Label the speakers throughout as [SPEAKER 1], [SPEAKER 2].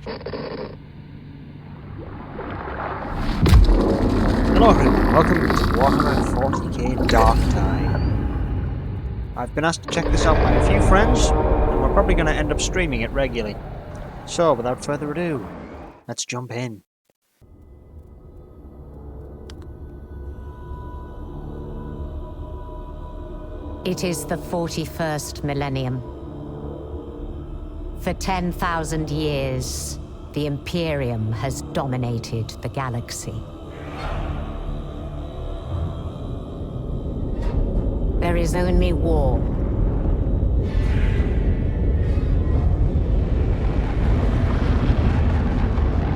[SPEAKER 1] Hello everyone, welcome to Warhammer 40k Darktide. I've been asked to check this out by a few friends, and we're probably going to end up streaming it regularly. So, without further ado, let's jump in.
[SPEAKER 2] It is the 41st millennium. For 10,000 years, the Imperium has dominated the galaxy. There is only war.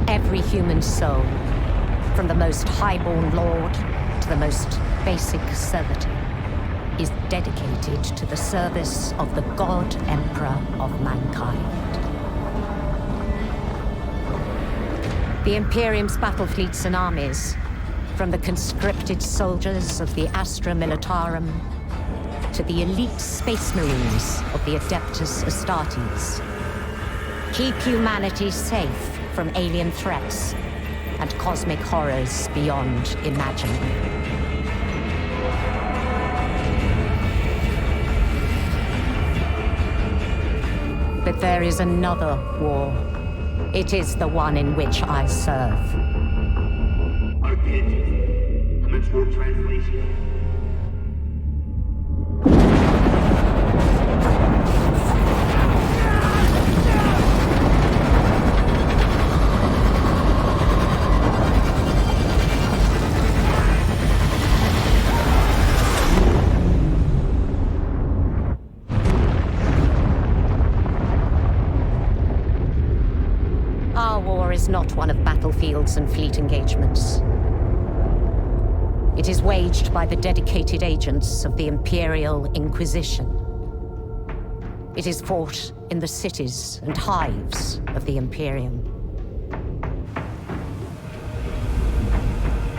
[SPEAKER 2] Every human soul, from the most highborn lord to the most basic servitor, is dedicated to the service of the God Emperor of mankind. The Imperium's battle fleets and armies, from the conscripted soldiers of the Astra Militarum to the elite space marines of the Adeptus Astartes, keep humanity safe from alien threats and cosmic horrors beyond imagining. But there is another war. It is the one in which I serve.
[SPEAKER 3] Archived. Commence warp translation.
[SPEAKER 2] Our war is not one of battlefields and fleet engagements. It is waged by the dedicated agents of the Imperial Inquisition. It is fought in the cities and hives of the Imperium.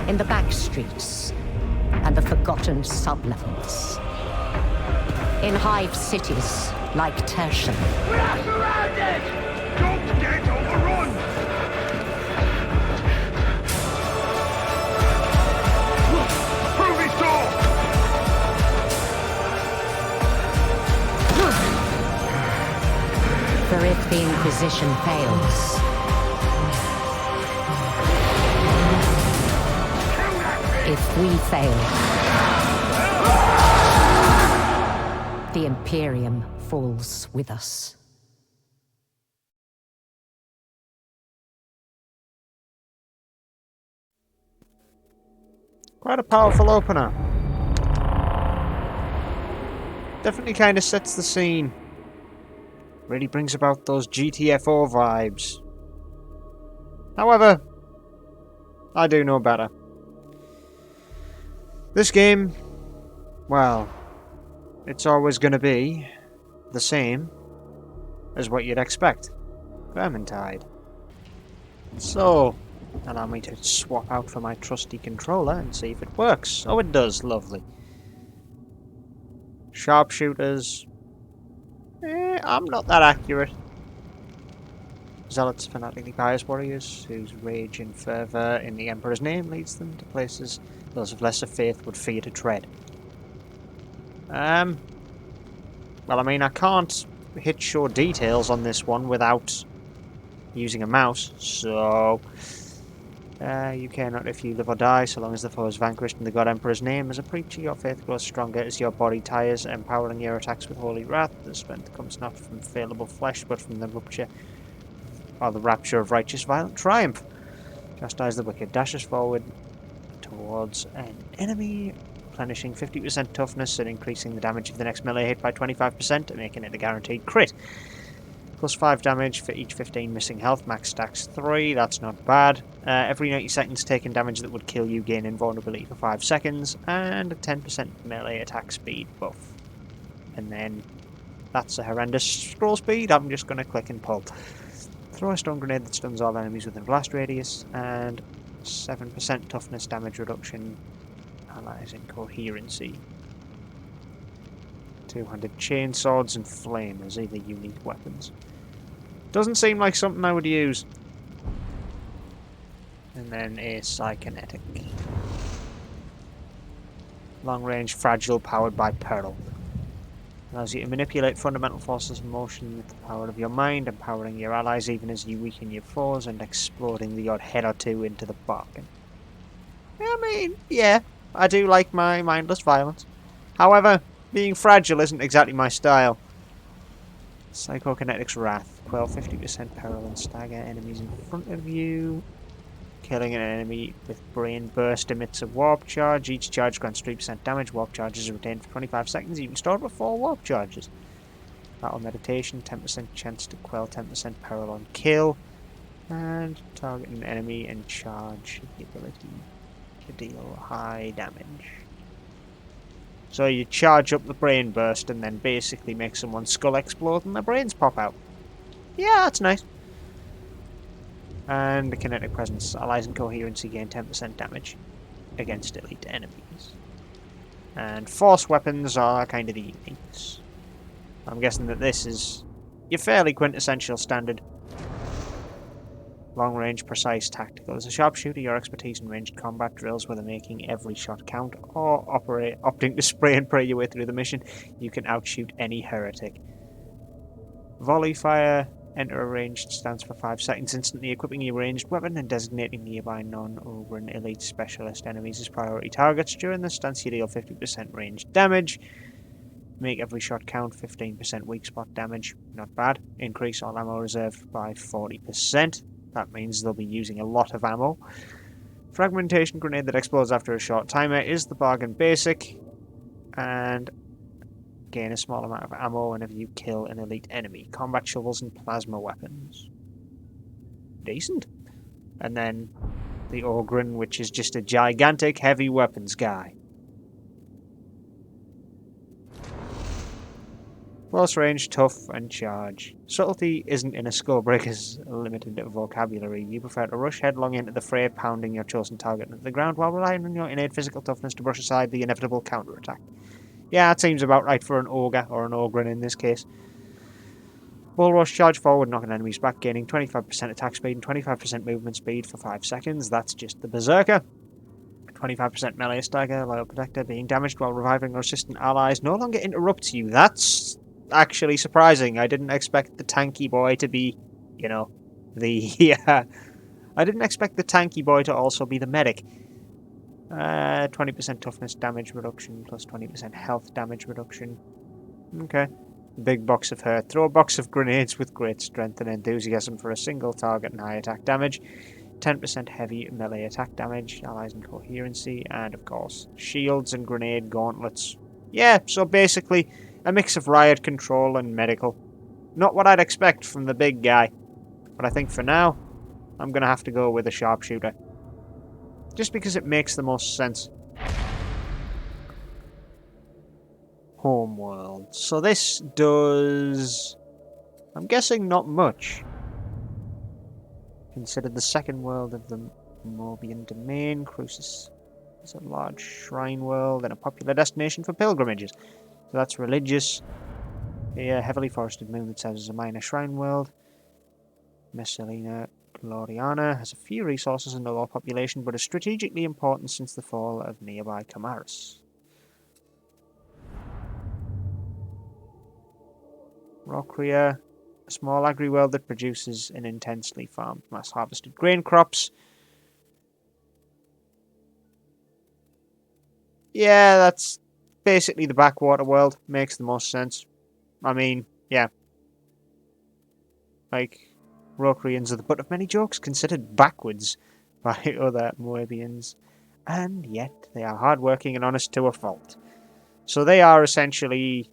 [SPEAKER 2] In the back streets and the forgotten sublevels. In hive cities like Tertium.
[SPEAKER 3] We are surrounded! Don't get overrun! Prove it all!
[SPEAKER 2] For if the Inquisition fails, if we fail, the Imperium falls with us.
[SPEAKER 1] Quite a powerful opener. Definitely kind of sets the scene. Really brings about those GTFO vibes. However, I do know better. This game, well, it's always going to be the same as what you'd expect. Vermintide. So, allow me to swap out for my trusty controller and see if it works. Oh, it does. Lovely. Sharpshooters. I'm not that accurate. Zealots, fanatically pious warriors, whose rage and fervour in the Emperor's name leads them to places those of lesser faith would fear to tread. Well, I mean, I can't hit show details on this one without using a mouse, so you care not if you live or die, so long as the foe is vanquished in the God Emperor's name. As a preacher, your faith grows stronger as your body tires, empowering your attacks with holy wrath. The strength comes not from fallible flesh, but from the rupture, or the rapture of righteous violent triumph. Chastise the wicked, dashes forward towards an enemy, replenishing 50% toughness and increasing the damage of the next melee hit by 25%, making it a guaranteed crit. Plus 5 damage for each 15 missing health, max stacks 3, that's not bad. Every 90 seconds taking damage that would kill you, gain invulnerability for 5 seconds, and a 10% melee attack speed buff. And then, that's a horrendous scroll speed, I'm just going to click and pull. Throw a stun grenade that stuns all enemies within blast radius, and 7% toughness damage reduction, allies in coherency. Two-handed chainswords and flamers, either unique weapons. Doesn't seem like something I would use. And then a psychokinetic. Long range, fragile, powered by peril. Allows you to manipulate fundamental forces of motion with the power of your mind, empowering your allies even as you weaken your foes, and exploding the odd head or two into the bargain. I mean, yeah, I do like my mindless violence. However, being fragile isn't exactly my style. Psychokinetics Wrath. Quell 50% peril and stagger enemies in front of you. Killing an enemy with Brain Burst emits a warp charge. Each charge grants 3% damage. Warp charges are retained for 25 seconds. You can store it with 4 warp charges. Battle Meditation. 10% chance to quell 10% peril on kill. And target an enemy and charge the ability to deal high damage. So you charge up the Brain Burst and then basically make someone's skull explode and their brains pop out. Yeah, that's nice. And the Kinetic Presence. Allies and Coherency gain 10% damage against elite enemies. And Force Weapons are kind of the uniques. I'm guessing that this is your fairly quintessential standard. Long range, precise, tactical. As a sharpshooter, your expertise in ranged combat drills, whether making every shot count or opting to spray and pray your way through the mission, you can outshoot any heretic. Volley fire. Enter a ranged stance for 5 seconds, instantly equipping your ranged weapon and designating nearby non-Ogren elite specialist enemies as priority targets. During this stance, you deal 50% ranged damage. Make every shot count, 15% weak spot damage. Not bad. Increase all ammo reserve by 40%. That means they'll be using a lot of ammo. Fragmentation grenade that explodes after a short timer is the bargain basic. And gain a small amount of ammo whenever you kill an elite enemy. Combat shovels and plasma weapons. Decent. And then the Ogren, which is just a gigantic heavy weapons guy. Close range, tough, and charge. Subtlety isn't in a Skullbreaker's limited vocabulary. You prefer to rush headlong into the fray, pounding your chosen target into the ground while relying on your innate physical toughness to brush aside the inevitable counterattack. Yeah, that seems about right for an ogre, or an ogren in this case. Bull Rush, charge forward, knocking enemies back, gaining 25% attack speed and 25% movement speed for 5 seconds. That's just the Berserker. 25% melee stagger, Loyal Protector, being damaged while reviving or assisting allies no longer interrupts you. That's actually surprising. I didn't expect the tanky boy to be, you know, the... I didn't expect the tanky boy to also be the medic. 20% toughness damage reduction plus 20% health damage reduction. Okay. Big box of hurt. Throw a box of grenades with great strength and enthusiasm for a single target and high attack damage. 10% heavy melee attack damage, allies and coherency, and of course, shields and grenade gauntlets. Yeah, so basically a mix of riot control and medical. Not what I'd expect from the big guy. But I think for now, I'm going to have to go with a sharpshooter. Just because it makes the most sense. Homeworld. So this does... I'm guessing not much. Considered the second world of the Mobian Domain, Crucis is a large shrine world and a popular destination for pilgrimages. So that's religious. A heavily forested moon that serves as a minor shrine world. Messalina Gloriana has a few resources and a low population, but is strategically important since the fall of nearby Camaris. Rockria, a small agri-world that produces an intensely farmed, mass-harvested grain crops. Yeah, that's basically the backwater world. Makes the most sense. I mean, yeah. Like, Rocrians are the butt of many jokes, considered backwards by other Moabians, and yet they are hardworking and honest to a fault. So they are essentially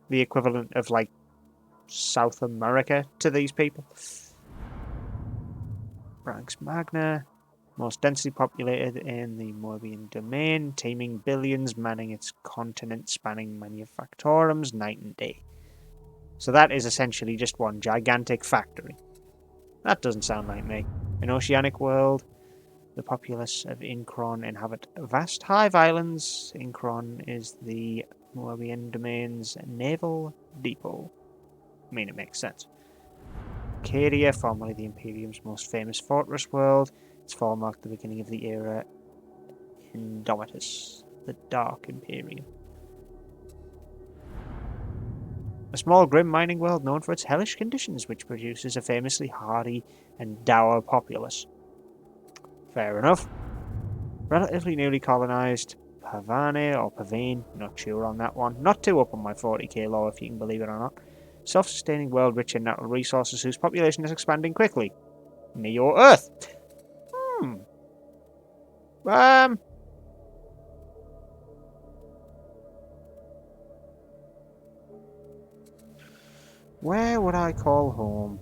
[SPEAKER 1] the equivalent of, like, South America to these people. Ranks Magna, most densely populated in the Moabian Domain, teeming billions manning its continent-spanning manufactorums night and day. So that is essentially just one gigantic factory. That doesn't sound like me. An oceanic world. The populace of Incron inhabit vast hive islands. Incron is the Moabian Domain's naval depot. I mean, it makes sense. Arcadia, formerly the Imperium's most famous fortress world. Its fall marked the beginning of the era Indomitus, the Dark Imperium. A small grim mining world known for its hellish conditions, which produces a famously hardy and dour populace. Fair enough. Relatively newly colonised Pavane or Pavane, not sure on that one. Not too up on my 40k lore if you can believe it or not. Self-sustaining world rich in natural resources whose population is expanding quickly. Neo Earth. Where would I call home?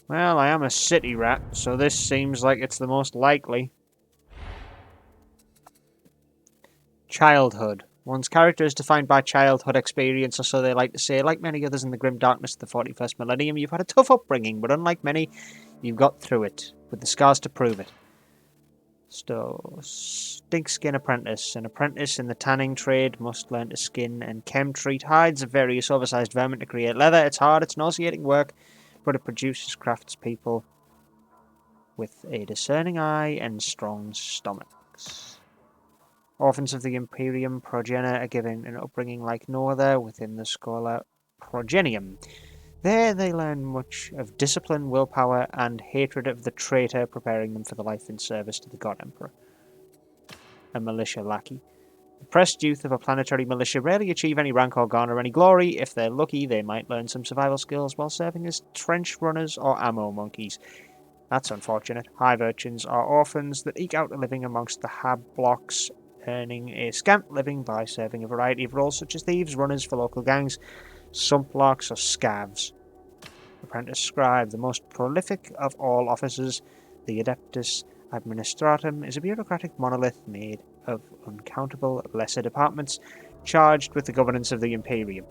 [SPEAKER 1] Well, I am a city rat, so this seems like it's the most likely. Childhood. One's character is defined by childhood experience, or so they like to say. Like many others in the grim darkness of the 41st millennium, you've had a tough upbringing, but unlike many, you've got through it, with the scars to prove it. Stink Skin Apprentice. An apprentice in the tanning trade must learn to skin and chem-treat hides of various oversized vermin to create leather. It's hard, it's nauseating work, but it produces craftspeople with a discerning eye and strong stomachs. Orphans of the Imperium progenitor are given an upbringing like no other within the scholar Progenium. There they learn much of discipline, willpower, and hatred of the traitor, preparing them for the life in service to the God Emperor. A militia lackey. The pressed youth of a planetary militia rarely achieve any rank or garner any glory. If they're lucky, they might learn some survival skills while serving as trench runners or ammo monkeys. That's unfortunate. Hive urchins are orphans that eke out a living amongst the hab blocks, earning a scant living by serving a variety of roles such as thieves, runners for local gangs, sumplarks, or scavs. Apprentice Scribe, the most prolific of all officers, the Adeptus Administratum, is a bureaucratic monolith made of uncountable lesser departments charged with the governance of the Imperium.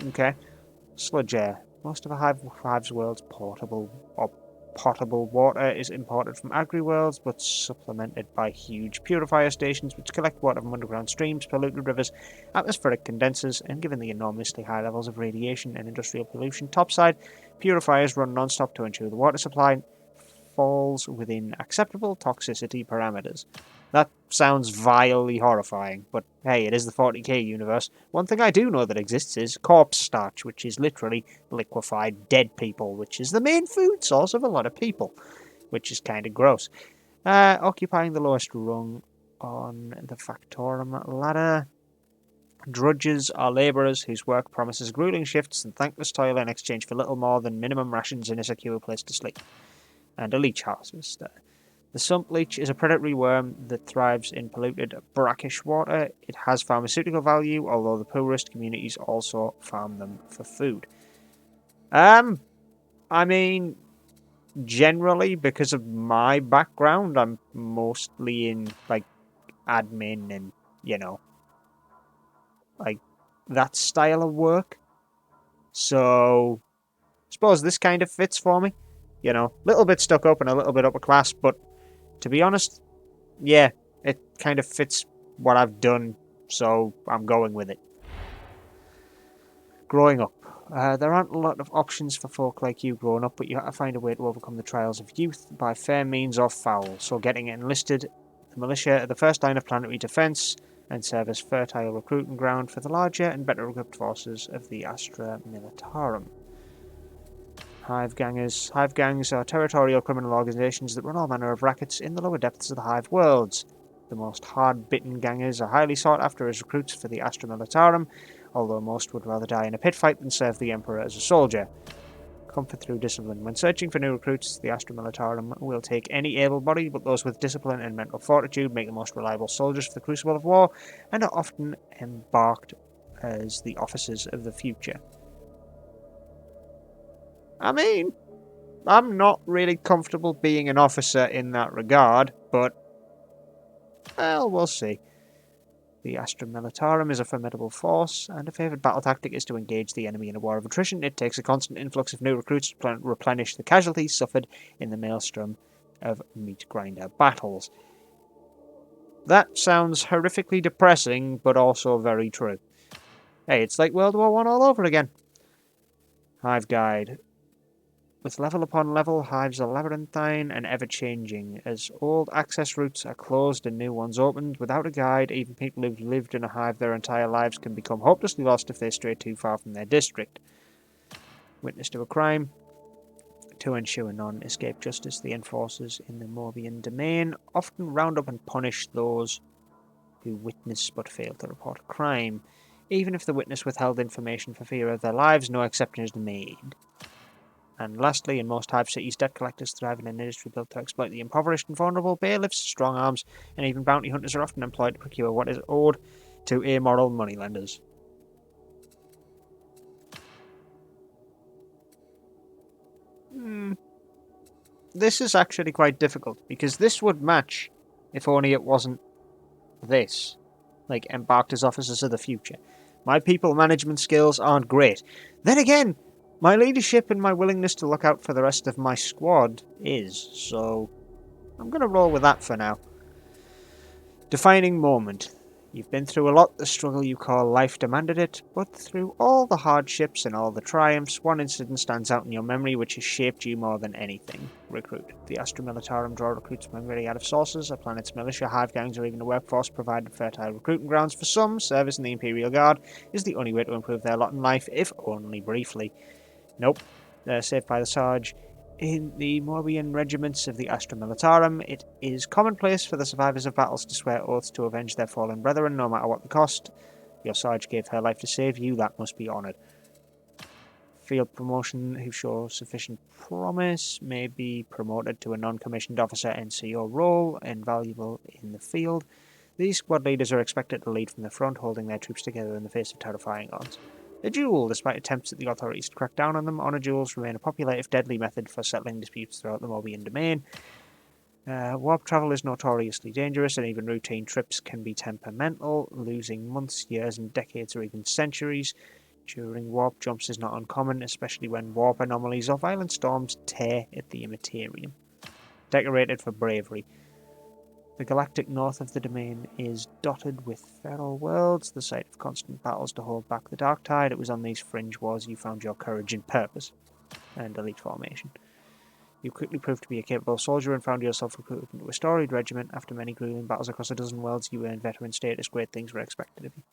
[SPEAKER 1] Okay. Sludger. Most of a hive's world's potable water is imported from agri-worlds, but supplemented by huge purifier stations which collect water from underground streams, polluted rivers, atmospheric condensers, and given the enormously high levels of radiation and industrial pollution topside, purifiers run non-stop to ensure the water supply falls within acceptable toxicity parameters. That sounds vilely horrifying, but hey, it is the 40k universe. One thing I do know that exists is corpse starch, which is literally liquefied dead people, which is the main food source of a lot of people, which is kind of gross. Occupying the lowest rung on the Factorum ladder. Drudges are labourers whose work promises grueling shifts and thankless toil in exchange for little more than minimum rations and a secure place to sleep. And a leech harvester. The sump leech is a predatory worm that thrives in polluted, brackish water. It has pharmaceutical value, although the poorest communities also farm them for food. I mean, generally, because of my background, I'm mostly in, like, admin and, like, that style of work. So, I suppose this kind of fits for me. Little bit stuck up and a little bit upper class, but to be honest, yeah, it kind of fits what I've done, so I'm going with it. Growing up. There aren't a lot of options for folk like you growing up, but you have to find a way to overcome the trials of youth by fair means or foul, so getting enlisted, the militia are the first line of planetary defence, and serve as fertile recruiting ground for the larger and better equipped forces of the Astra Militarum. Hive gangs are territorial criminal organisations that run all manner of rackets in the lower depths of the hive worlds. The most hard-bitten gangers are highly sought after as recruits for the Astra Militarum, although most would rather die in a pit fight than serve the Emperor as a soldier. Comfort through discipline. When searching for new recruits, the Astra Militarum will take any able-bodied, but those with discipline and mental fortitude make the most reliable soldiers for the crucible of war, and are often embarked as the officers of the future. I mean, I'm not really comfortable being an officer in that regard, but, well, we'll see. The Astra Militarum is a formidable force, and a favoured battle tactic is to engage the enemy in a war of attrition. It takes a constant influx of new recruits to replenish the casualties suffered in the maelstrom of meat grinder battles. That sounds horrifically depressing, but also very true. Hey, it's like World War I all over again. Hive Guide. With level upon level, hives are labyrinthine and ever-changing. As old access routes are closed and new ones opened, without a guide, even people who've lived in a hive their entire lives can become hopelessly lost if they stray too far from their district. Witness to a crime. To ensure none escape justice, the enforcers in the Morbian domain often round up and punish those who witness but fail to report a crime. Even if the witness withheld information for fear of their lives, no exception is made. And lastly, in most hive cities, debt collectors thrive in an industry built to exploit the impoverished and vulnerable. Bailiffs, strong arms, and even bounty hunters are often employed to procure what is owed to amoral moneylenders. This is actually quite difficult, because this would match if only it wasn't this. Like, embarked as officers of the future. My people management skills aren't great. Then again, my leadership and my willingness to look out for the rest of my squad is, so I'm going to roll with that for now. Defining moment. You've been through a lot, the struggle you call life demanded it, but through all the hardships and all the triumphs, one incident stands out in your memory which has shaped you more than anything. Recruit. The Astra Militarum draw recruits primarily out of sources, a planet's militia, hive gangs, or even a workforce provided fertile recruiting grounds for some. Service in the Imperial Guard is the only way to improve their lot in life, if only briefly. Nope. They're saved by the Sarge. In the Morbian regiments of the Astra Militarum, it is commonplace for the survivors of battles to swear oaths to avenge their fallen brethren, no matter what the cost. Your Sarge gave her life to save you, that must be honoured. Field promotion who show sufficient promise may be promoted to a non-commissioned officer NCO role, invaluable in the field. These squad leaders are expected to lead from the front, holding their troops together in the face of terrifying odds. A duel, despite attempts at the authorities to crack down on them, honour duels remain a popular if deadly method for settling disputes throughout the Morbian domain. Warp travel is notoriously dangerous, and even routine trips can be temperamental, losing months, years, and decades, or even centuries. During warp jumps is not uncommon, especially when warp anomalies or violent storms tear at the Imperium. Decorated for bravery. The galactic north of the domain is dotted with feral worlds, the site of constant battles to hold back the Darktide. It was on these fringe wars you found your courage and purpose, and elite formation. You quickly proved to be a capable soldier and found yourself recruited into a storied regiment. After many grueling battles across a dozen worlds, you earned veteran status. Great things were expected of you.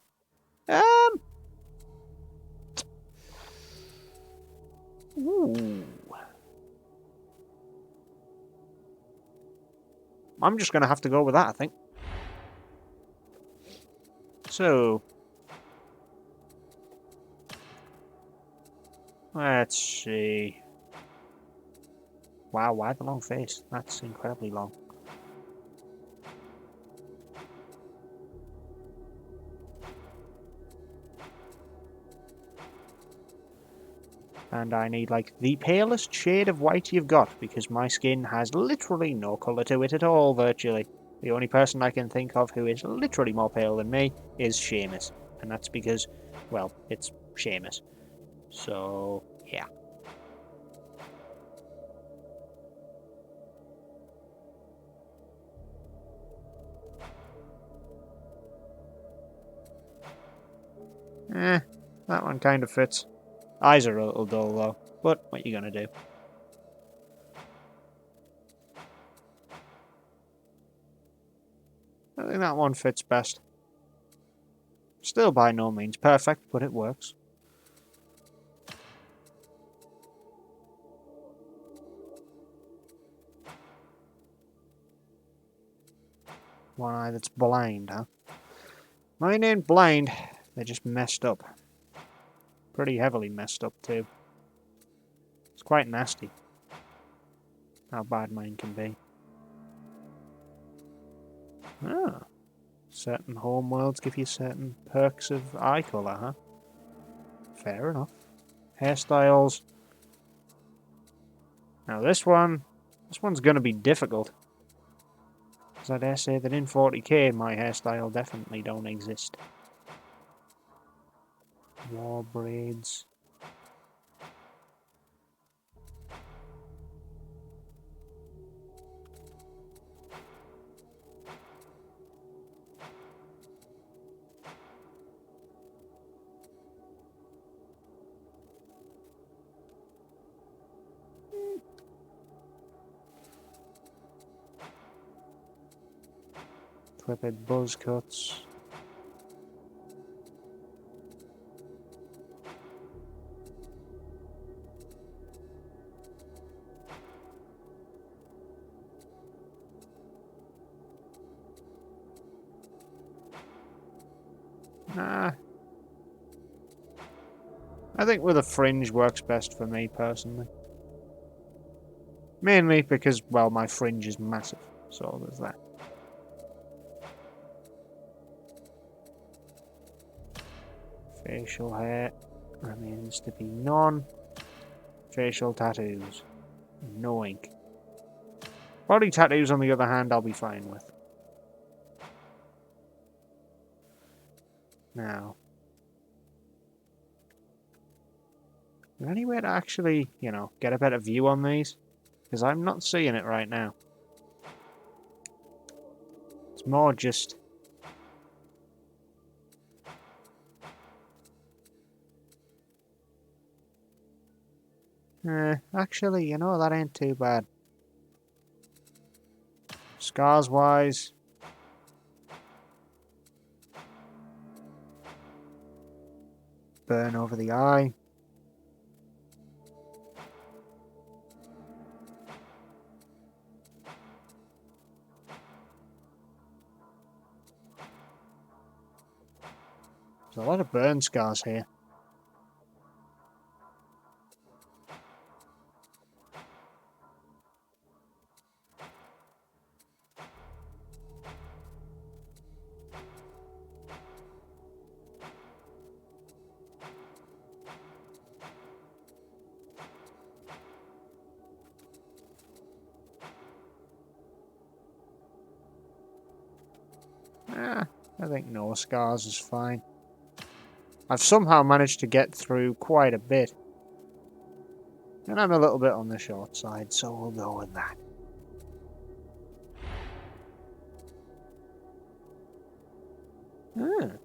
[SPEAKER 1] Ooh. I'm just going to have to go with that, I think. So, let's see. Wow, why the long face? That's incredibly long. And I need, like, the palest shade of white you've got, because my skin has literally no colour to it at all, virtually. The only person I can think of who is literally more pale than me is Seamus. And that's because, well, it's Seamus. So, yeah. That one kind of fits. Eyes are a little dull though, but what you gonna do? I think that one fits best. Still by no means perfect, but it works. One eye that's blind, huh? Mine ain't blind, they're just messed up. Pretty heavily messed up too. It's quite nasty how bad mine can be. Ah. Certain home worlds give you certain perks of eye colour, huh? Fair enough. Hairstyles. Now this one's gonna be difficult. Because I dare say that in 40k my hairstyle definitely don't exist. War braids. Clipped buzz cuts. Nah. I think with a fringe works best for me personally. Mainly because, well, my fringe is massive, so there's that. Facial hair remains to be none. Facial tattoos, no ink. Body tattoos, on the other hand, I'll be fine with. Now, is there any way to actually, you know, get a better view on these? Because I'm not seeing it right now. It's more just... actually, you know, that ain't too bad. Scars-wise... burn over the eye. There's a lot of burn scars here. I think no scars is fine. I've somehow managed to get through quite a bit. And I'm a little bit on the short side, so we'll go with that. Your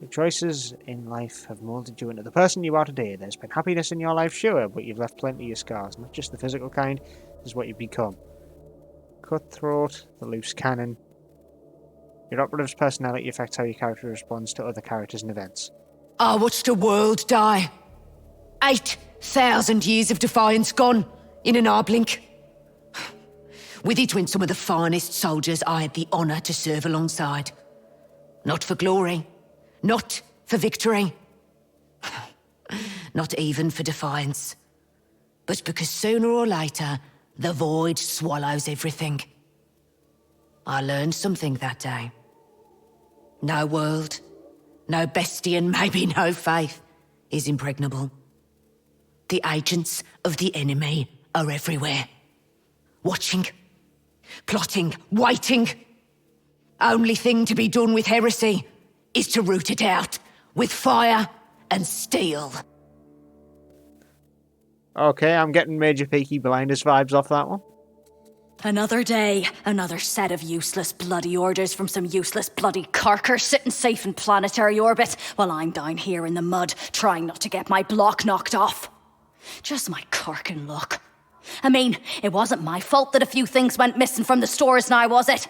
[SPEAKER 1] choices in life have molded you into the person you are today. There's been happiness in your life, sure, but you've left plenty of scars. Not just the physical kind, is what you've become. Cutthroat, the loose cannon. Your operative's personality affects how your character responds to other characters and events.
[SPEAKER 4] I watched the world die. 8,000 years of defiance gone in an eye blink. With it went some of the finest soldiers I had the honour to serve alongside. Not for glory, not for victory, not even for defiance, but because sooner or later, the void swallows everything. I learned something that day. No world, no bestie, and maybe no faith is impregnable. The agents of the enemy are everywhere. Watching, plotting, waiting. Only thing to be done with heresy is to root it out with fire and steel.
[SPEAKER 1] Okay, I'm getting Major Peaky Blinders vibes off that one.
[SPEAKER 5] Another day, another set of useless bloody orders from some useless bloody carker sitting safe in planetary orbit while I'm down here in the mud trying not to get my block knocked off. Just my corking luck. I mean, it wasn't my fault that a few things went missing from the stores now, was it?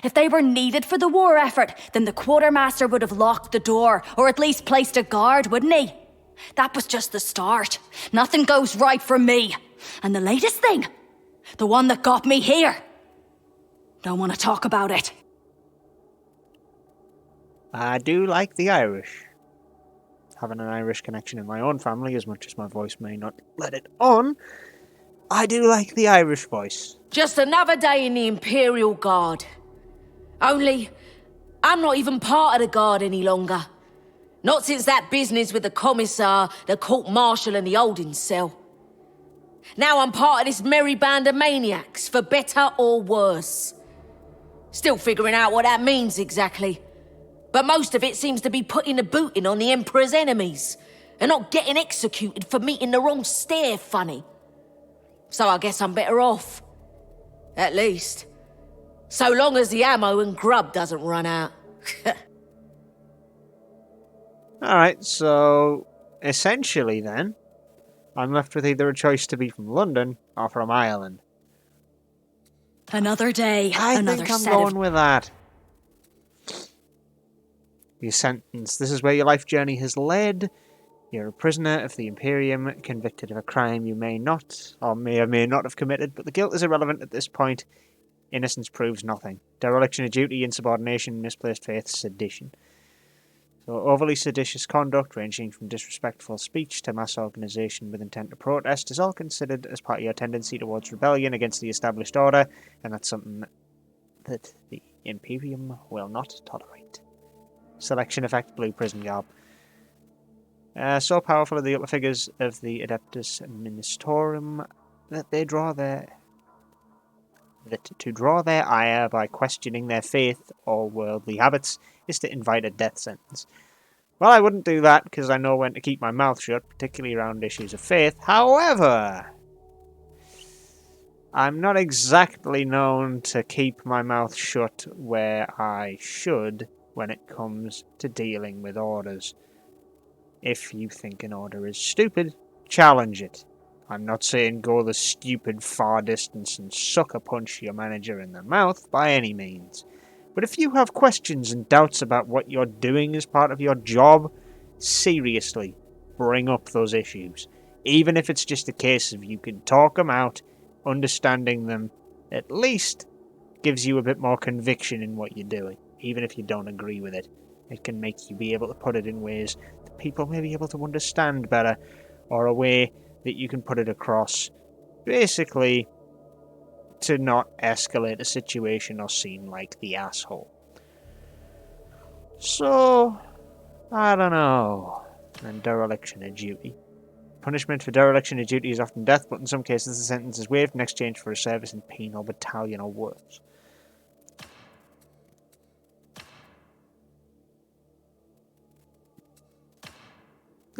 [SPEAKER 5] If they were needed for the war effort, then the quartermaster would have locked the door, or at least placed a guard, wouldn't he? That was just the start. Nothing goes right for me. And the latest thing, the one that got me here. Don't want to talk about it.
[SPEAKER 1] I do like the Irish. Having an Irish connection in my own family, as much as my voice may not let it on, I do like the Irish voice.
[SPEAKER 4] Just another day in the Imperial Guard. Only, I'm not even part of the Guard any longer. Not since that business with the Commissar, the Court-Martial and the holding cell.
[SPEAKER 6] Now I'm part of this merry band of maniacs, for better or worse. Still figuring out what that means exactly. But most of it seems to be putting a booting on the Emperor's enemies, and not getting executed for meeting the wrong stair funny. So I guess I'm better off. At least. So long as the ammo and grub doesn't run out.
[SPEAKER 1] Alright, so essentially then, I'm left with either a choice to be from London or from Ireland.
[SPEAKER 5] Another day,
[SPEAKER 1] I
[SPEAKER 5] another
[SPEAKER 1] think I'm
[SPEAKER 5] set
[SPEAKER 1] going
[SPEAKER 5] of...
[SPEAKER 1] with that. Your sentence. This is where your life journey has led. You're a prisoner of the Imperium, convicted of a crime you may not, or may not have committed, but the guilt is irrelevant at this point. Innocence proves nothing. Dereliction of duty, insubordination, misplaced faith, sedition. So overly seditious conduct, ranging from disrespectful speech to mass organisation with intent to protest, is all considered as part of your tendency towards rebellion against the established order, and that's something that the Imperium will not tolerate. Selection effect, blue prison garb. So powerful are the upper figures of the Adeptus Ministorum that to draw their ire by questioning their faith or worldly habits is to invite a death sentence. Well, I wouldn't do that because I know when to keep my mouth shut, particularly around issues of faith. However, I'm not exactly known to keep my mouth shut where I should when it comes to dealing with orders. If you think an order is stupid, challenge it. I'm not saying go the stupid far distance and sucker punch your manager in the mouth by any means. But if you have questions and doubts about what you're doing as part of your job, seriously, bring up those issues. Even if it's just a case of you can talk them out, understanding them at least gives you a bit more conviction in what you're doing, even if you don't agree with it. It can make you be able to put it in ways that people may be able to understand better, or a way that you can put it across, basically to not escalate a situation or seem like the asshole. So, I don't know. And dereliction of duty. Punishment for dereliction of duty is often death, but in some cases the sentence is waived in exchange for a service in penal battalion or worse.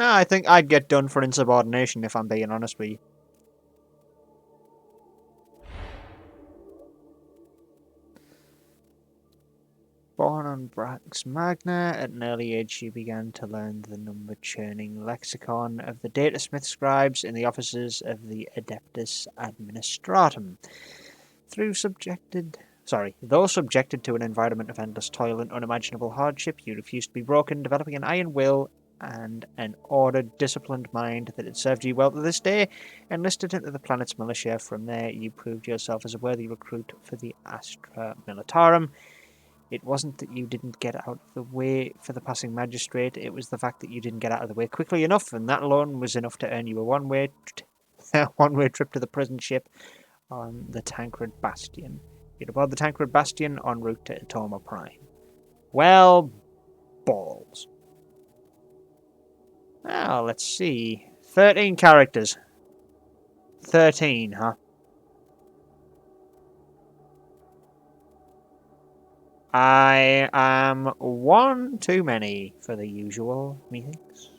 [SPEAKER 1] I think I'd get done for insubordination if I'm being honest with you. Born on Brax Magna, at an early age she began to learn the number-churning lexicon of the datasmith scribes in the offices of the Adeptus Administratum. Though subjected to an environment of endless toil and unimaginable hardship, you refused to be broken, developing an iron will and an ordered, disciplined mind that had served you well to this day. Enlisted into the planet's militia, from there you proved yourself as a worthy recruit for the Astra Militarum. It wasn't that you didn't get out of the way for the passing magistrate, it was the fact that you didn't get out of the way quickly enough, and that alone was enough to earn you a one-way trip to the prison ship on the Tancred Bastion. You'd aboard the Tancred Bastion en route to Atoma Prime. Well, balls. Now, let's see. 13 characters. 13, huh? I am one too many for the usual, methinks.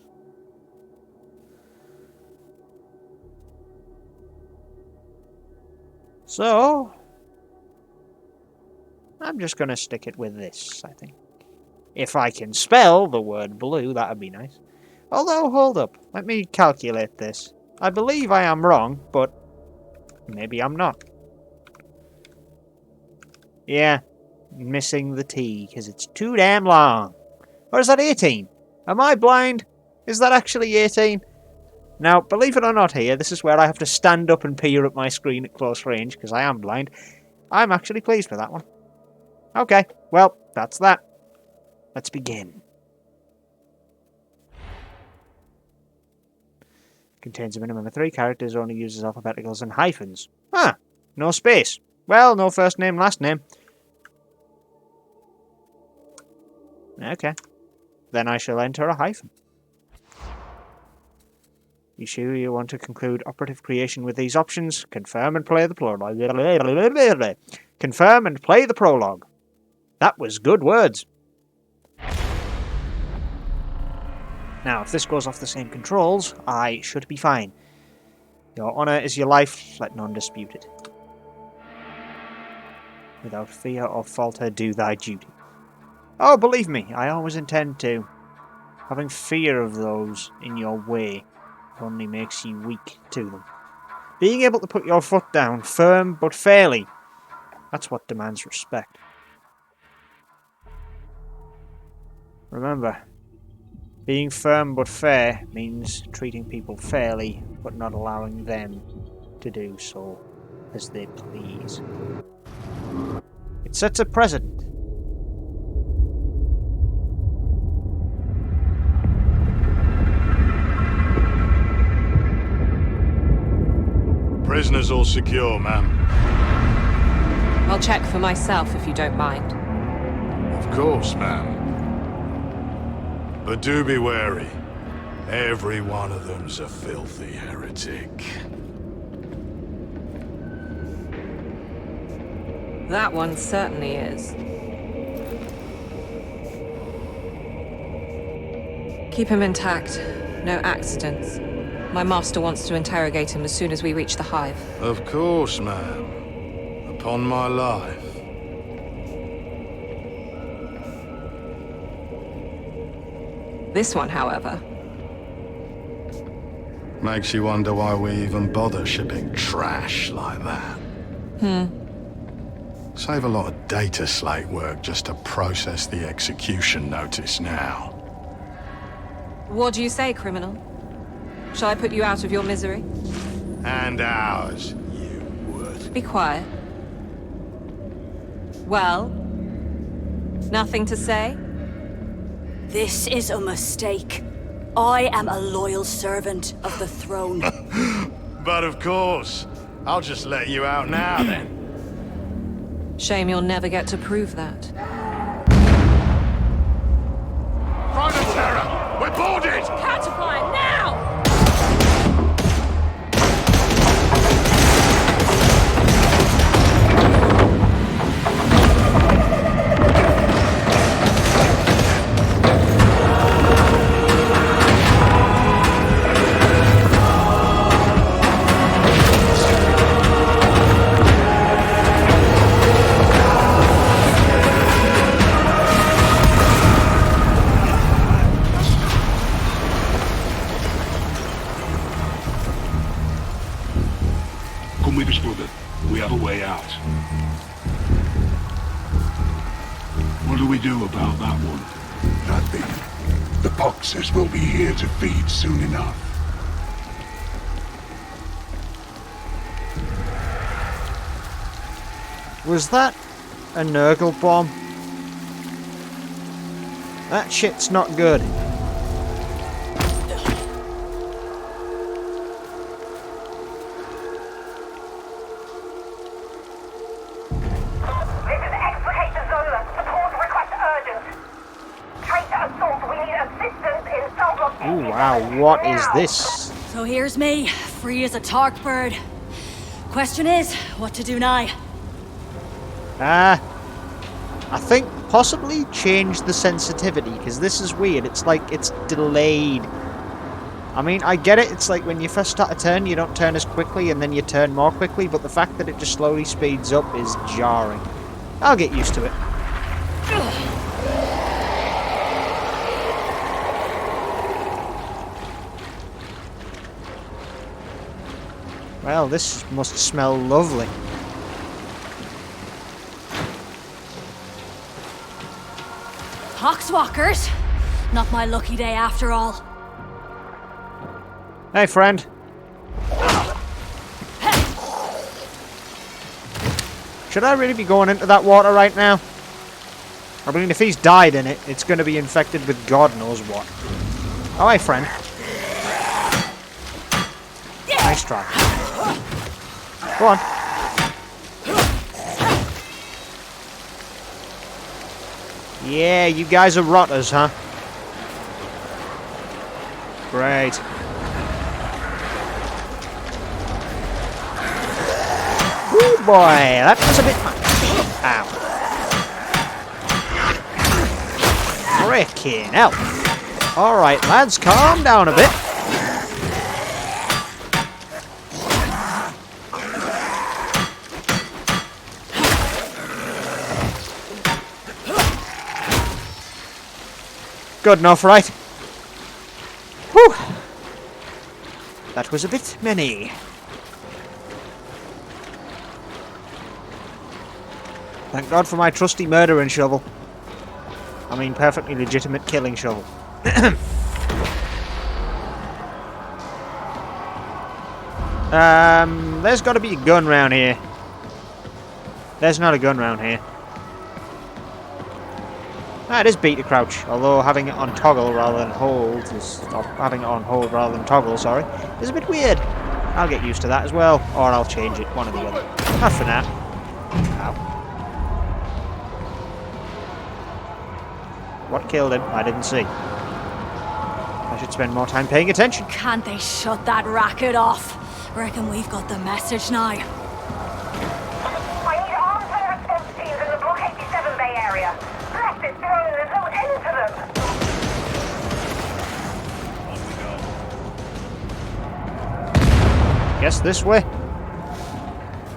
[SPEAKER 1] So, I'm just going to stick it with this, I think. If I can spell the word blue, that would be nice. Although, hold up, let me calculate this. I believe I am wrong, but maybe I'm not. Yeah, missing the T, because it's too damn long. Or is that 18? Am I blind? Is that actually 18? Now, believe it or not here, this is where I have to stand up and peer at my screen at close range, because I am blind. I'm actually pleased with that one. Okay, well, that's that. Let's begin. Contains a minimum of 3 characters, only uses alphabeticals and hyphens. Ah, no space. Well, no first name, last name. Okay. Then I shall enter a hyphen. You sure you want to conclude operative creation with these options? Confirm and play the prologue. Confirm and play the prologue. That was good words. Now, if this goes off the same controls, I should be fine. Your honour is your life, let none dispute it. Without fear or falter, do thy duty. Oh, believe me, I always intend to. Having fear of those in your way only makes you weak to them. Being able to put your foot down, firm but fairly, that's what demands respect. Remember, being firm but fair means treating people fairly, but not allowing them to do so as they please. It sets a precedent.
[SPEAKER 7] Prisoners all secure, ma'am.
[SPEAKER 8] I'll check for myself if you don't mind.
[SPEAKER 7] Of course, ma'am. But do be wary. Every one of them's a filthy heretic.
[SPEAKER 8] That one certainly is. Keep him intact. No accidents. My master wants to interrogate him as soon as we reach the hive.
[SPEAKER 7] Of course, ma'am. Upon my life.
[SPEAKER 8] This one, however.
[SPEAKER 7] Makes you wonder why we even bother shipping trash like that. Save a lot of data slate work just to process the execution notice now.
[SPEAKER 8] What do you say, criminal? Shall I put you out of your misery?
[SPEAKER 7] And ours, you would.
[SPEAKER 8] Be quiet. Well? Nothing to say?
[SPEAKER 5] This is a mistake. I am a loyal servant of the throne.
[SPEAKER 7] But of course. I'll just let you out now, then.
[SPEAKER 8] Shame you'll never get to prove that.
[SPEAKER 7] Throne of Terror! We're boarded!
[SPEAKER 6] Counterfire now!
[SPEAKER 3] Come with us, brother. We have a way out. What do we do about that one? Nothing. The boxers will be here to feed soon enough.
[SPEAKER 1] Was that a Nurgle bomb? That shit's not good. Ooh, wow, what is this?
[SPEAKER 5] So here's me, free as a tark bird. Question is, what to do now?
[SPEAKER 1] I think possibly change the sensitivity, because this is weird. It's like it's delayed. I mean, I get it. It's like when you first start a turn, you don't turn as quickly, and then you turn more quickly, but the fact that it just slowly speeds up is jarring. I'll get used to it. Well, this must smell lovely.
[SPEAKER 5] Poxwalkers? Not my lucky day after all.
[SPEAKER 1] Hey, friend. Should I really be going into that water right now? I mean, if he's died in it, it's going to be infected with God knows what. Oh, hey, friend. Nice try. Go on. Yeah, you guys are rotters, huh? Great. Oh boy, that was a bit much. Ow. Frickin' hell. Alright, lads, calm down a bit. Good enough, right? Whew. That was a bit many. Thank God for my trusty murdering shovel. I mean, perfectly legitimate killing shovel. There's got to be a gun round here. There's not a gun round here. Ah, it is B to crouch, although having it on toggle rather than hold or having it on hold rather than toggle, sorry, is a bit weird. I'll get used to that as well, or I'll change it, one or the other. Not for now. Ow. What killed him? I didn't see. I should spend more time paying attention.
[SPEAKER 5] Can't they shut that racket off? Reckon we've got the message now.
[SPEAKER 9] I need armed fire response teams in the Block 87 Bay area. Blast this drone, there's no end to them.
[SPEAKER 1] Guess this way.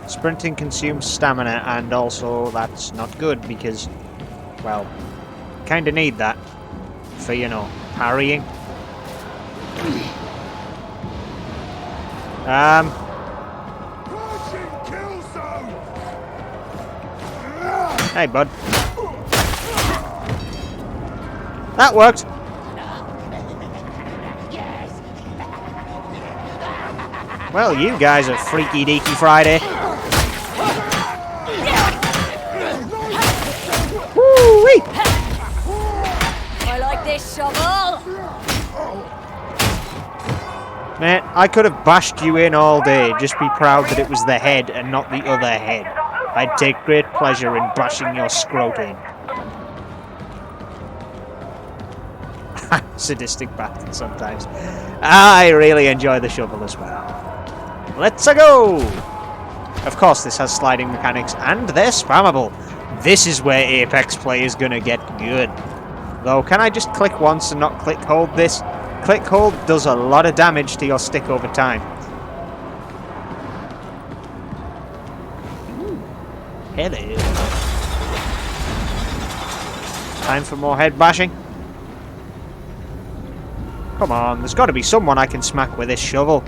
[SPEAKER 1] Sprinting consumes stamina, and also that's not good because, well, kinda need that for, you know, parrying. Hey, bud. That worked. Well, you guys are Freaky Deaky Friday. Woo-wee!
[SPEAKER 5] I like this shovel.
[SPEAKER 1] Mate, I could have bashed you in all day. Just be proud that it was the head and not the other head. I'd take great pleasure in bashing your scrot in. Sadistic bastard sometimes. I really enjoy the shovel as well. Let's-a go! Of course, this has sliding mechanics, and they're spammable. This is where Apex play is gonna get good. Though, can I just click once and not click hold this? Click hold does a lot of damage to your stick over time. Hello. Time for more head bashing. Come on, there's got to be someone I can smack with this shovel.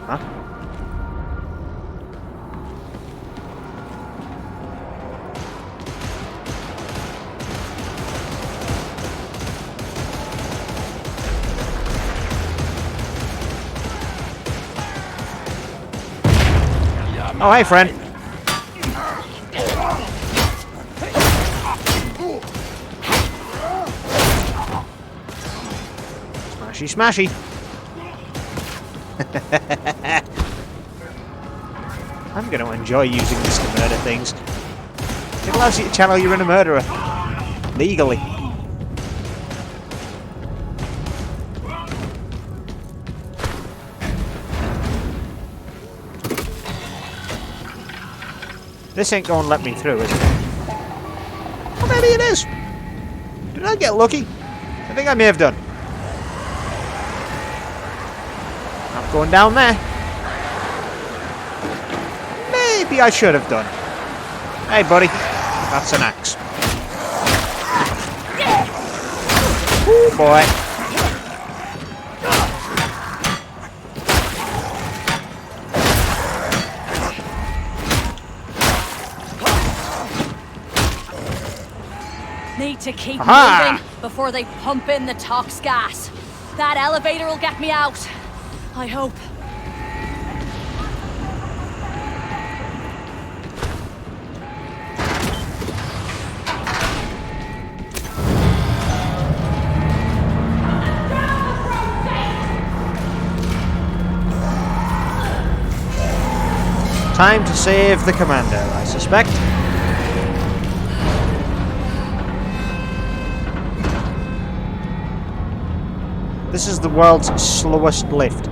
[SPEAKER 1] Huh? Oh, hey, friend. Smashy, smashy. I'm going to enjoy using this to murder things. It allows you to channel your inner murderer. Legally. This ain't going to let me through, is it? Well, maybe it is. Did I get lucky? I think I may have done. Not going down there. Maybe I should have done. Hey, buddy. That's an axe. Ooh, boy.
[SPEAKER 5] Need to keep
[SPEAKER 1] Aha!
[SPEAKER 5] moving before they pump in the tox gas. That elevator will get me out. I hope.
[SPEAKER 1] Time to save the commander, I suspect. This is the world's slowest lift.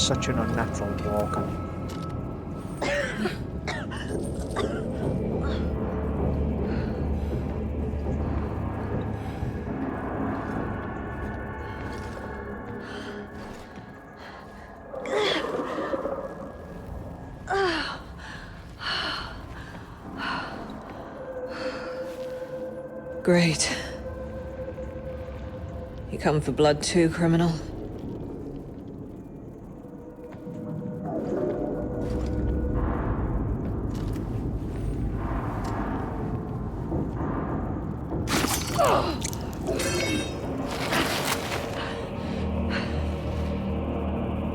[SPEAKER 1] such an unnatural walker.
[SPEAKER 8] Great. You come for blood too, criminal?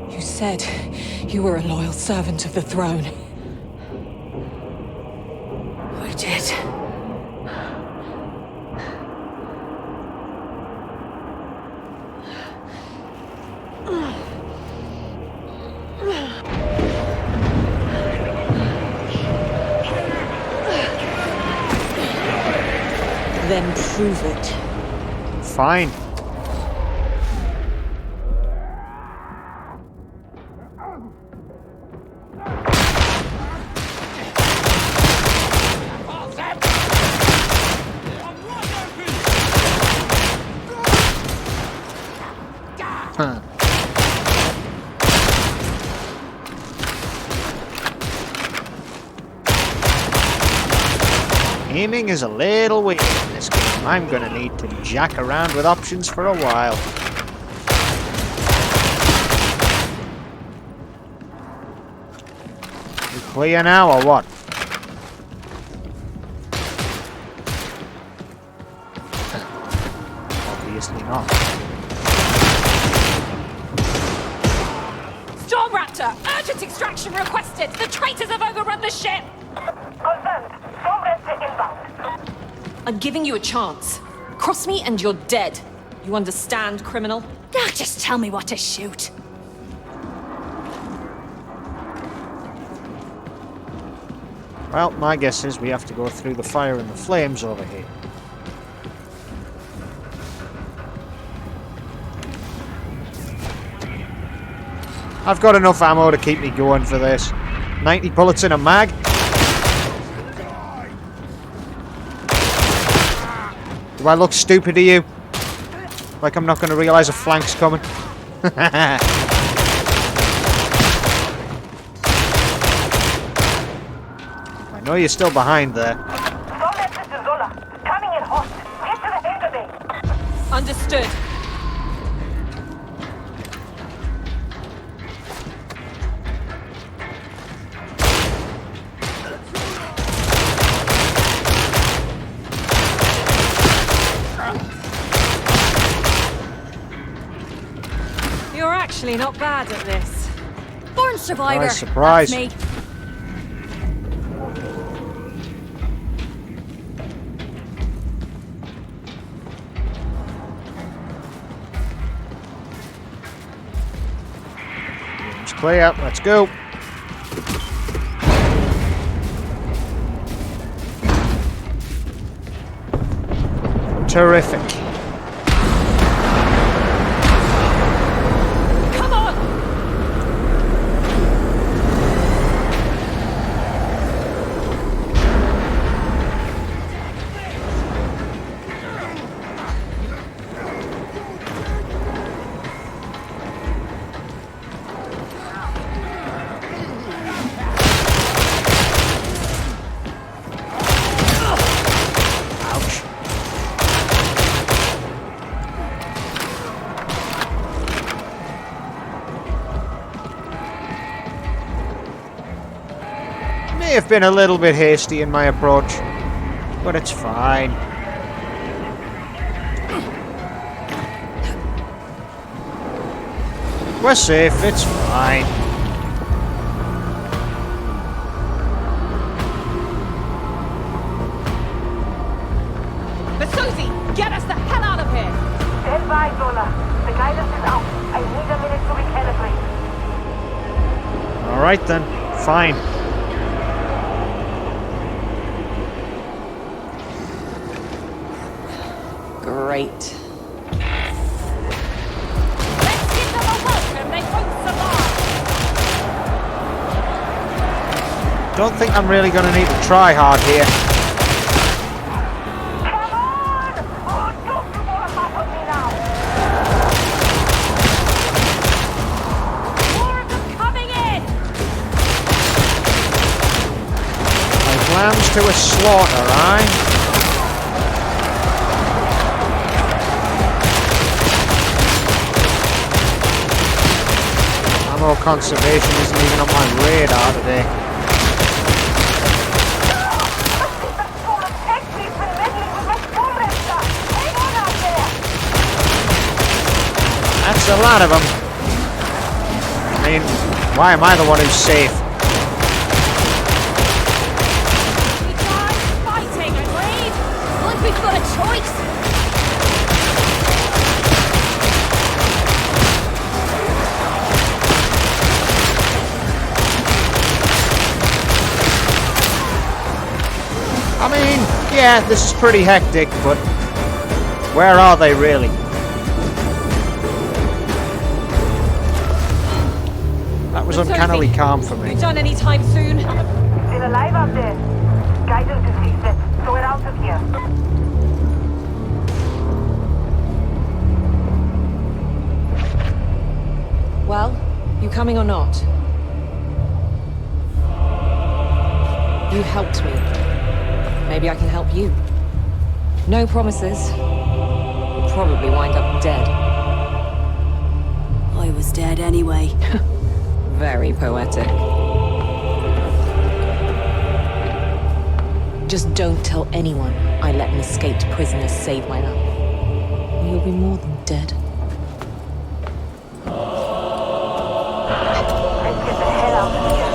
[SPEAKER 8] You said you were a loyal servant of the throne.
[SPEAKER 4] I did.
[SPEAKER 8] Then prove it.
[SPEAKER 1] Fine. Huh. Aiming is a little weird in this game. I'm gonna need to jack around with options for a while. You clear now or what? Obviously not.
[SPEAKER 10] Storm Raptor! Urgent extraction requested! The traitors have overrun the ship!
[SPEAKER 9] Confirmed. Storm Raptor inbound.
[SPEAKER 8] I'm giving you a chance. Cross me and you're dead. You understand, criminal?
[SPEAKER 5] Ah, just tell me what to shoot.
[SPEAKER 1] Well, my guess is we have to go through the fire and the flames over here. I've got enough ammo to keep me going for this. 90 bullets in a mag. Do I look stupid to you? Like I'm not going to realise a flank's coming? I know you're still behind there.
[SPEAKER 9] Storm Raptor to Zola. Coming in hot. Get to the center bay.
[SPEAKER 8] Understood. You're actually not bad at this.
[SPEAKER 5] Born survivor.
[SPEAKER 1] Nice surprise.
[SPEAKER 5] That's me.
[SPEAKER 1] Room's clear. Let's go. Terrific.
[SPEAKER 10] Come on!
[SPEAKER 1] Ouch. May have been a little bit hasty in my approach, but it's fine. We're safe, it's fine.
[SPEAKER 10] But Susie, get us the hell out of here!
[SPEAKER 9] Stand by, Zola. The guidance is out. I need a minute to recalibrate.
[SPEAKER 1] Alright then, fine.
[SPEAKER 8] Great.
[SPEAKER 10] Let's give them a welcome they won't survive!
[SPEAKER 1] don't think I'm really going to need to try hard here.
[SPEAKER 9] Come on! Oh, don't you want to fuck with me now?
[SPEAKER 10] More of them coming in!
[SPEAKER 1] Like lambs to a slaughter, aye? Ammo conservation isn't even on my radar today. That's a lot of them. I mean, why am I the one who's safe?
[SPEAKER 10] We die fighting, agreed?
[SPEAKER 5] Like we've got a choice.
[SPEAKER 1] I mean, yeah, this is pretty hectic, but where are they really? That was uncannily calm for me.
[SPEAKER 10] You done any time soon?
[SPEAKER 9] Still alive up there. Guidance is reset, so we're out of here.
[SPEAKER 8] Well, you coming or not? You helped me. Maybe I can help you. No promises. You'll probably wind up dead.
[SPEAKER 5] I was dead anyway.
[SPEAKER 8] Very poetic. Just don't tell anyone I let an escaped prisoner save my life. Or you'll be more than dead.
[SPEAKER 9] Let's get the hell out of here.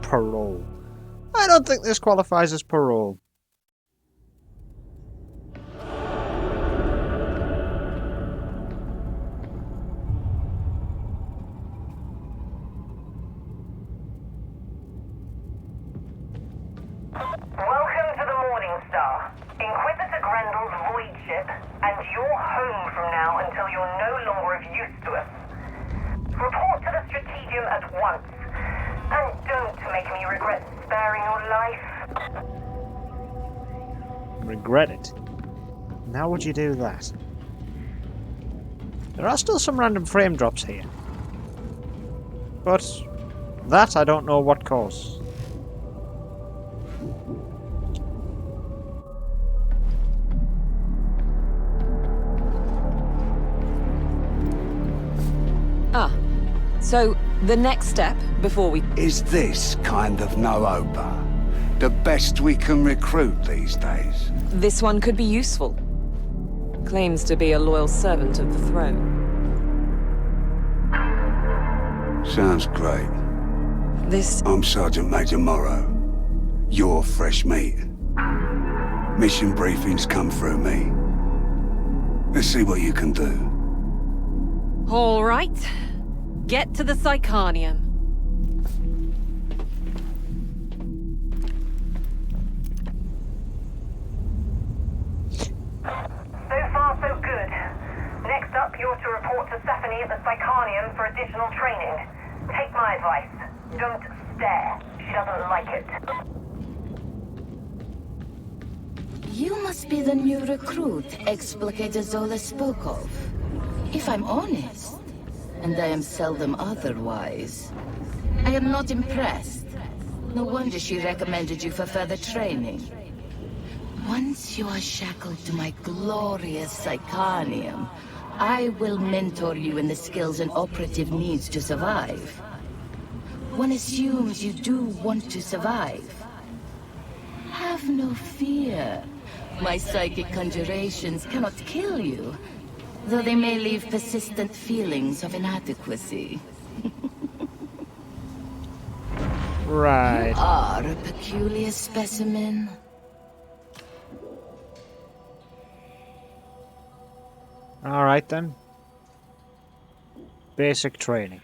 [SPEAKER 1] Parole. I don't think this qualifies as parole.
[SPEAKER 9] Welcome to the Morning Star, Inquisitor Grendel's void ship, and you're home from now until you're no longer of use to us. Report to the Strategium at once, and don't make me regret sparing your life.
[SPEAKER 1] Regret it. And how would you do that? There are still some random frame drops here. But that I don't know what cause.
[SPEAKER 8] Ah, so the next step before we...
[SPEAKER 11] Is this kind of no-oper the best we can recruit these days?
[SPEAKER 8] This one could be useful. Claims to be a loyal servant of the throne.
[SPEAKER 11] Sounds great.
[SPEAKER 8] This...
[SPEAKER 11] I'm Sergeant Major Morrow. You're fresh meat. Mission briefings come through me. Let's see what you can do.
[SPEAKER 8] All right. Get to the Psychanium.
[SPEAKER 9] So far, so good. Next up, you're to report to Stephanie at the Psychanium for additional training. Take my advice. Don't stare. She doesn't like it.
[SPEAKER 12] You must be the new recruit Explicator Zola spoke of. If I'm honest, and I am seldom otherwise, I am not impressed. No wonder she recommended you for further training. Once you are shackled to my glorious Psychanium, I will mentor you in the skills an operative needs to survive. One assumes you do want to survive. Have no fear. My psychic conjurations cannot kill you, though they may leave persistent feelings of inadequacy.
[SPEAKER 1] Right.
[SPEAKER 12] You are a peculiar specimen.
[SPEAKER 1] Alright then. Basic training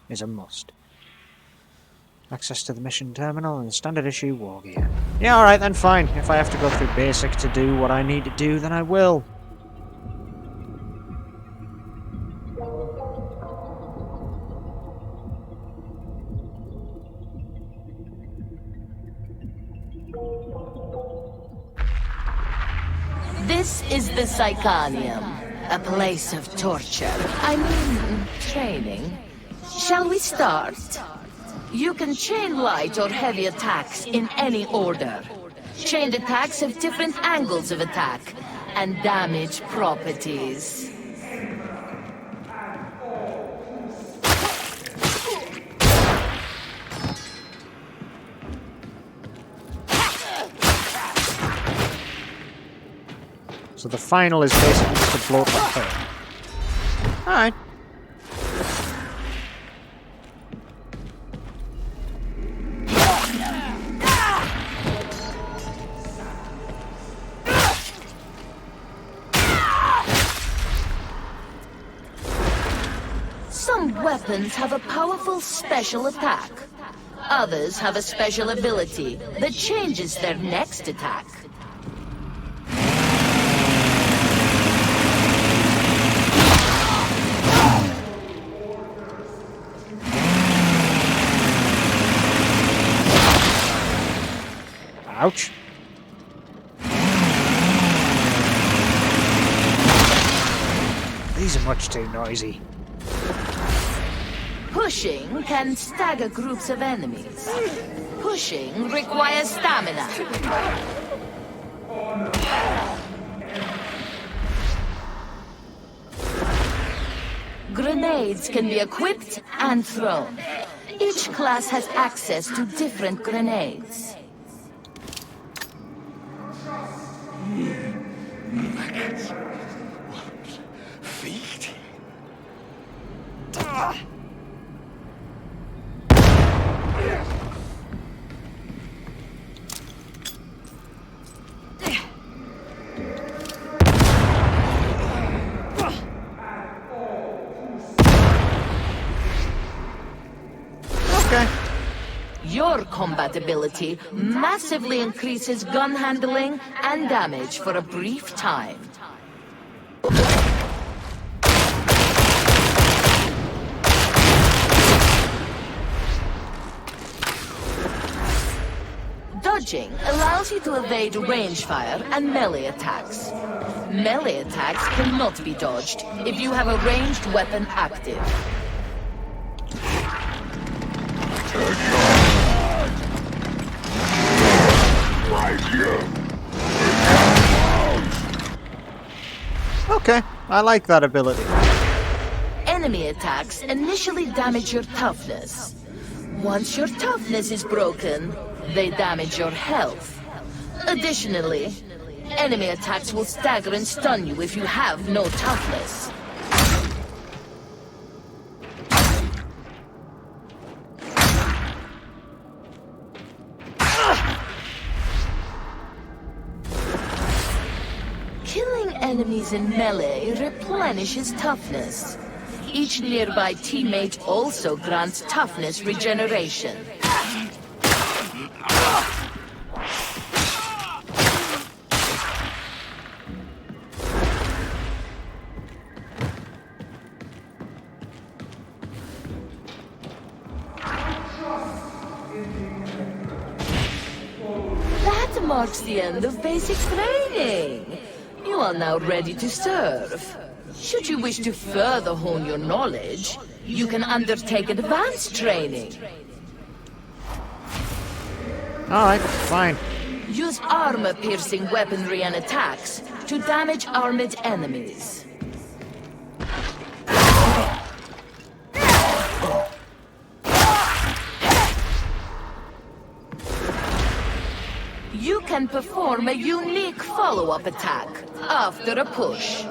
[SPEAKER 1] is a must. Access to the mission terminal and standard issue war gear. Yeah, alright then, fine. If I have to go through basic to do what I need to do, then I will.
[SPEAKER 12] This is the Psychonium, a place of torture. I mean, training. Shall we start? You can chain light or heavy attacks in any order. Chained attacks have different angles of attack and damage properties.
[SPEAKER 1] So the final is basically just to blow up my head. Alright.
[SPEAKER 12] Some weapons have a powerful special attack. Others have a special ability that changes their next attack.
[SPEAKER 1] Ouch. These are much too noisy.
[SPEAKER 12] Pushing can stagger groups of enemies. Pushing requires stamina. Grenades can be equipped and thrown. Each class has access to different grenades.
[SPEAKER 3] Feet?
[SPEAKER 1] Okay.
[SPEAKER 12] Your combat ability massively increases gun handling and damage for a brief time. Dodging allows you to evade range fire and melee attacks. Melee attacks cannot be dodged if you have a ranged weapon active.
[SPEAKER 1] Okay, I like that ability.
[SPEAKER 12] Enemy attacks initially damage your toughness. Once your toughness is broken, they damage your health. Additionally, enemy attacks will stagger and stun you if you have no toughness. Killing enemies in melee replenishes toughness. Each nearby teammate also grants toughness regeneration. That marks the end of basic training. You are now ready to serve. Should you wish to further hone your knowledge, you can undertake advanced training.
[SPEAKER 1] Alright, fine.
[SPEAKER 12] Use armor-piercing weaponry and attacks to damage armored enemies. You can can perform a unique follow-up attack after a push.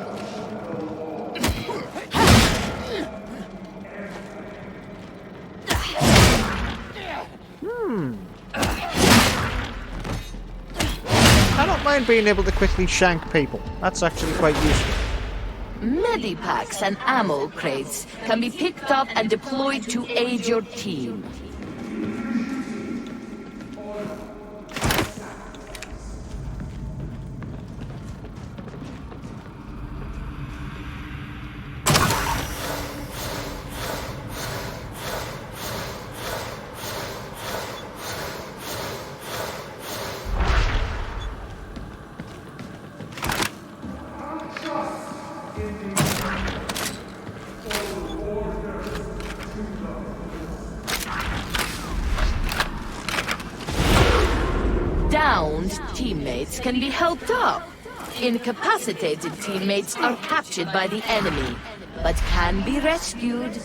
[SPEAKER 1] I don't mind being able to quickly shank people. That's actually quite useful.
[SPEAKER 12] Medipacks and ammo crates can be picked up and deployed to aid your team. Downed teammates can be helped up. Incapacitated teammates are captured by the enemy, but can be rescued.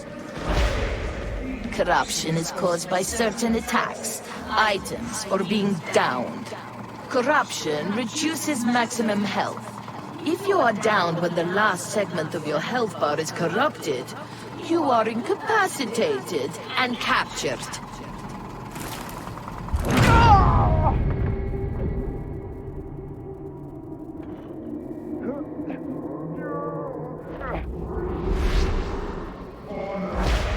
[SPEAKER 12] Corruption is caused by certain attacks, items, or being downed. Corruption reduces maximum health. If you are downed when the last segment of your health bar is corrupted, you are incapacitated and captured.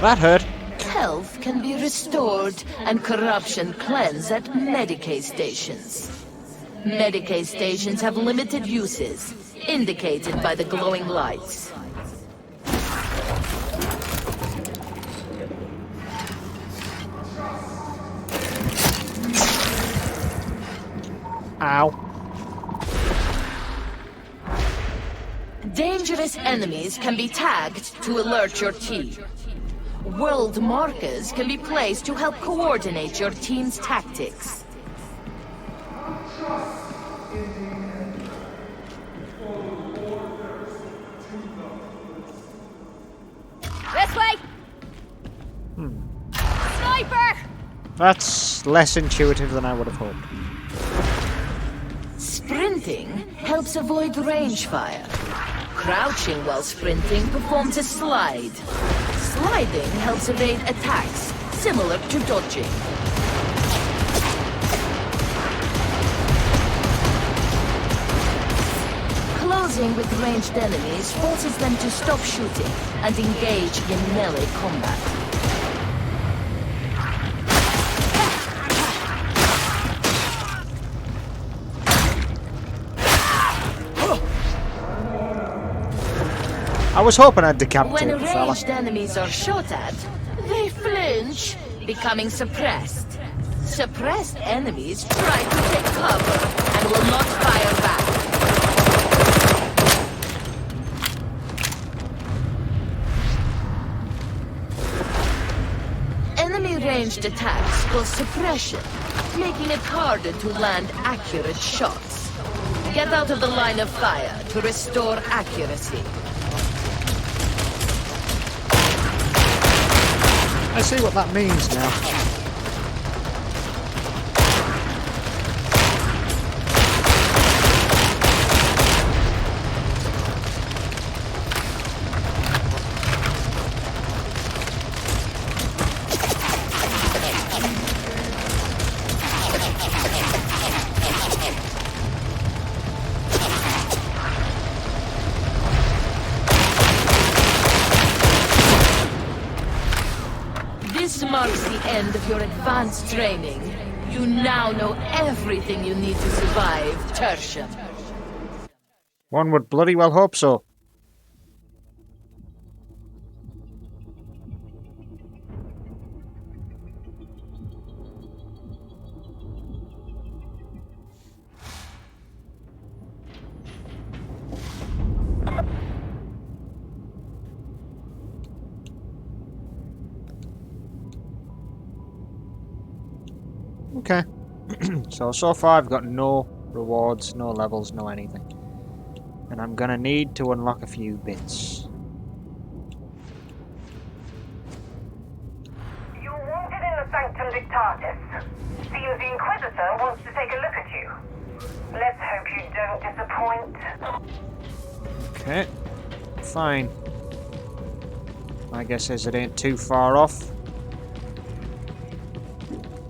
[SPEAKER 1] That hurt.
[SPEAKER 12] Health can be restored and corruption cleansed at Medicaid stations. Medicaid stations have limited uses, indicated by the glowing lights.
[SPEAKER 1] Ow.
[SPEAKER 12] Dangerous enemies can be tagged to alert your team. World markers can be placed to help coordinate your team's tactics.
[SPEAKER 10] This way! Sniper!
[SPEAKER 1] That's less intuitive than I would have hoped.
[SPEAKER 12] Sprinting helps avoid range fire. Crouching while sprinting performs a slide. Sliding helps evade attacks, similar to dodging. Closing with ranged enemies forces them to stop shooting and engage in melee combat.
[SPEAKER 1] I was hoping I'd decapitate
[SPEAKER 12] When
[SPEAKER 1] the fella.
[SPEAKER 12] ranged enemies are shot at, they flinch, becoming suppressed. Suppressed enemies try to take cover and will not fire back. Enemy ranged attacks cause suppression, making it harder to land accurate shots. Get out of the line of fire to restore accuracy.
[SPEAKER 1] I see what that means now.
[SPEAKER 12] This marks the end of your advanced training. You now know everything you need to survive Tertium.
[SPEAKER 1] One would bloody well hope so. Okay. So far I've got no rewards, no levels, no anything. And I'm gonna need to unlock a few bits.
[SPEAKER 9] You're wanted in the Sanctum Dictatus. Seems the Inquisitor wants to take a look at you.
[SPEAKER 1] Okay, fine. My guess is it ain't too far off.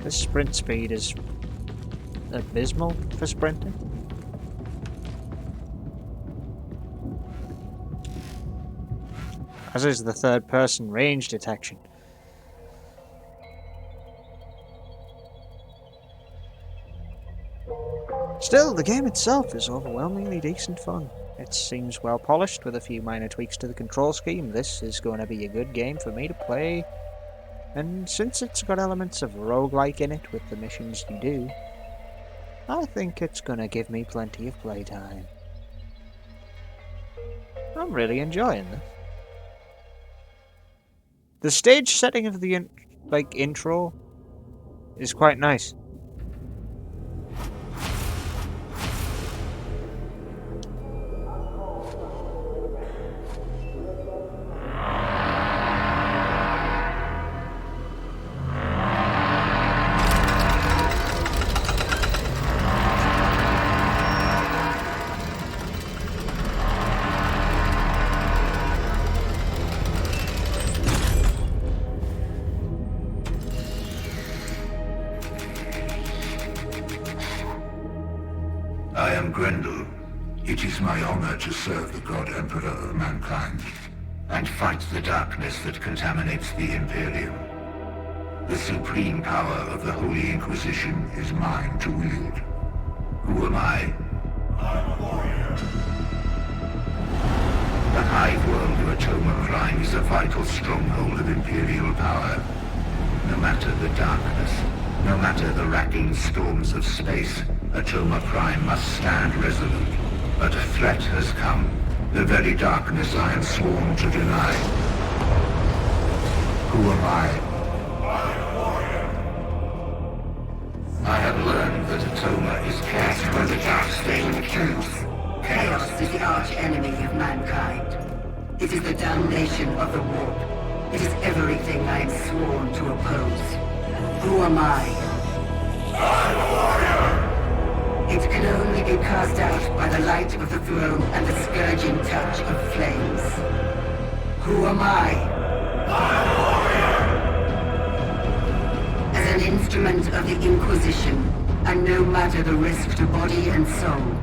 [SPEAKER 1] This sprint speed is abysmal for sprinting. As is the third person range detection. Still, the game itself is overwhelmingly decent fun. It seems well polished with a few minor tweaks to the control scheme. This is going to be a good game for me to play. And since it's got elements of roguelike in it with the missions you do, I think it's going to give me plenty of playtime. I'm really enjoying this. The stage setting of the intro is quite nice.
[SPEAKER 11] To serve the God Emperor of mankind, and fight the darkness that contaminates the Imperium. The supreme power of the Holy Inquisition is mine to wield. Who am I? I'm a warrior. The hive world of Atoma Prime is a vital stronghold of Imperial power. No matter the darkness, no matter the racking storms of space, Atoma Prime must stand resolute. But a threat has come, the very darkness I am sworn to deny. Who am I? I'm a warrior. I have learned that Atoma is cast by the dark stain of truth. Chaos is the arch-enemy of mankind. It is the damnation of the warp. It is everything I am sworn to oppose. Who am I? I'm a warrior! It can only be cast out by the light of the throne and the scourging touch of flames. Who am I? I'm a warrior! As an instrument of the Inquisition, and no matter the risk to body and soul,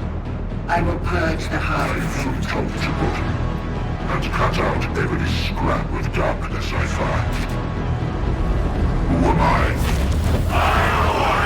[SPEAKER 11] I will purge the hive from top to bottom, and cut out every scrap of darkness I find. Who am I? I'm a warrior!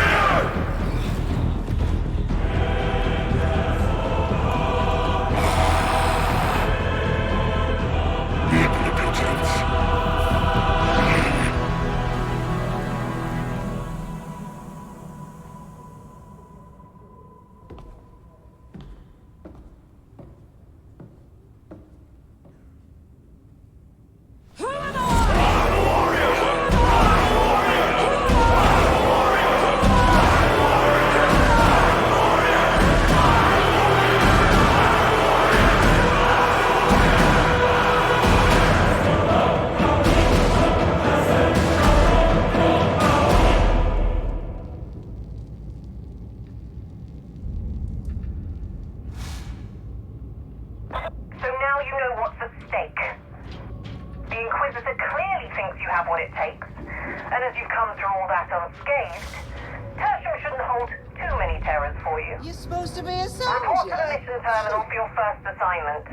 [SPEAKER 9] Tertium shouldn't hold too many terrors for you.
[SPEAKER 13] You're supposed to be a soldier.
[SPEAKER 9] Report to the mission terminal for your first assignment.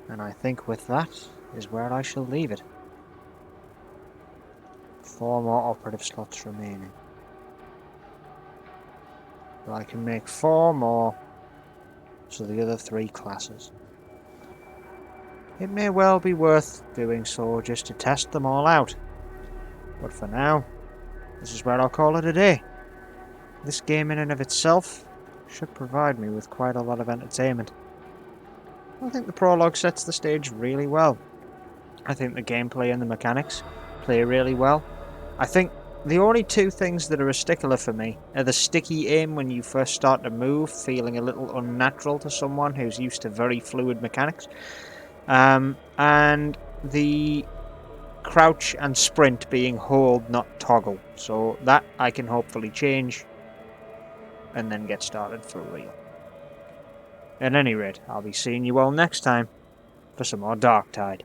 [SPEAKER 1] And I think with that is where I shall leave it. 4 more operative slots remaining. But I can make 4 more, so the other 3 classes. It may well be worth doing so just to test them all out. But for now, this is where I'll call it a day. This game in and of itself should provide me with quite a lot of entertainment. I think the prologue sets the stage really well. I think the gameplay and the mechanics play really well. I think the only 2 things that are a stickler for me are the sticky aim when you first start to move, feeling a little unnatural to someone who's used to very fluid mechanics. And the crouch and sprint being hold, not toggle. So that I can hopefully change and then get started for real. At any rate, I'll be seeing you all next time for some more Darktide.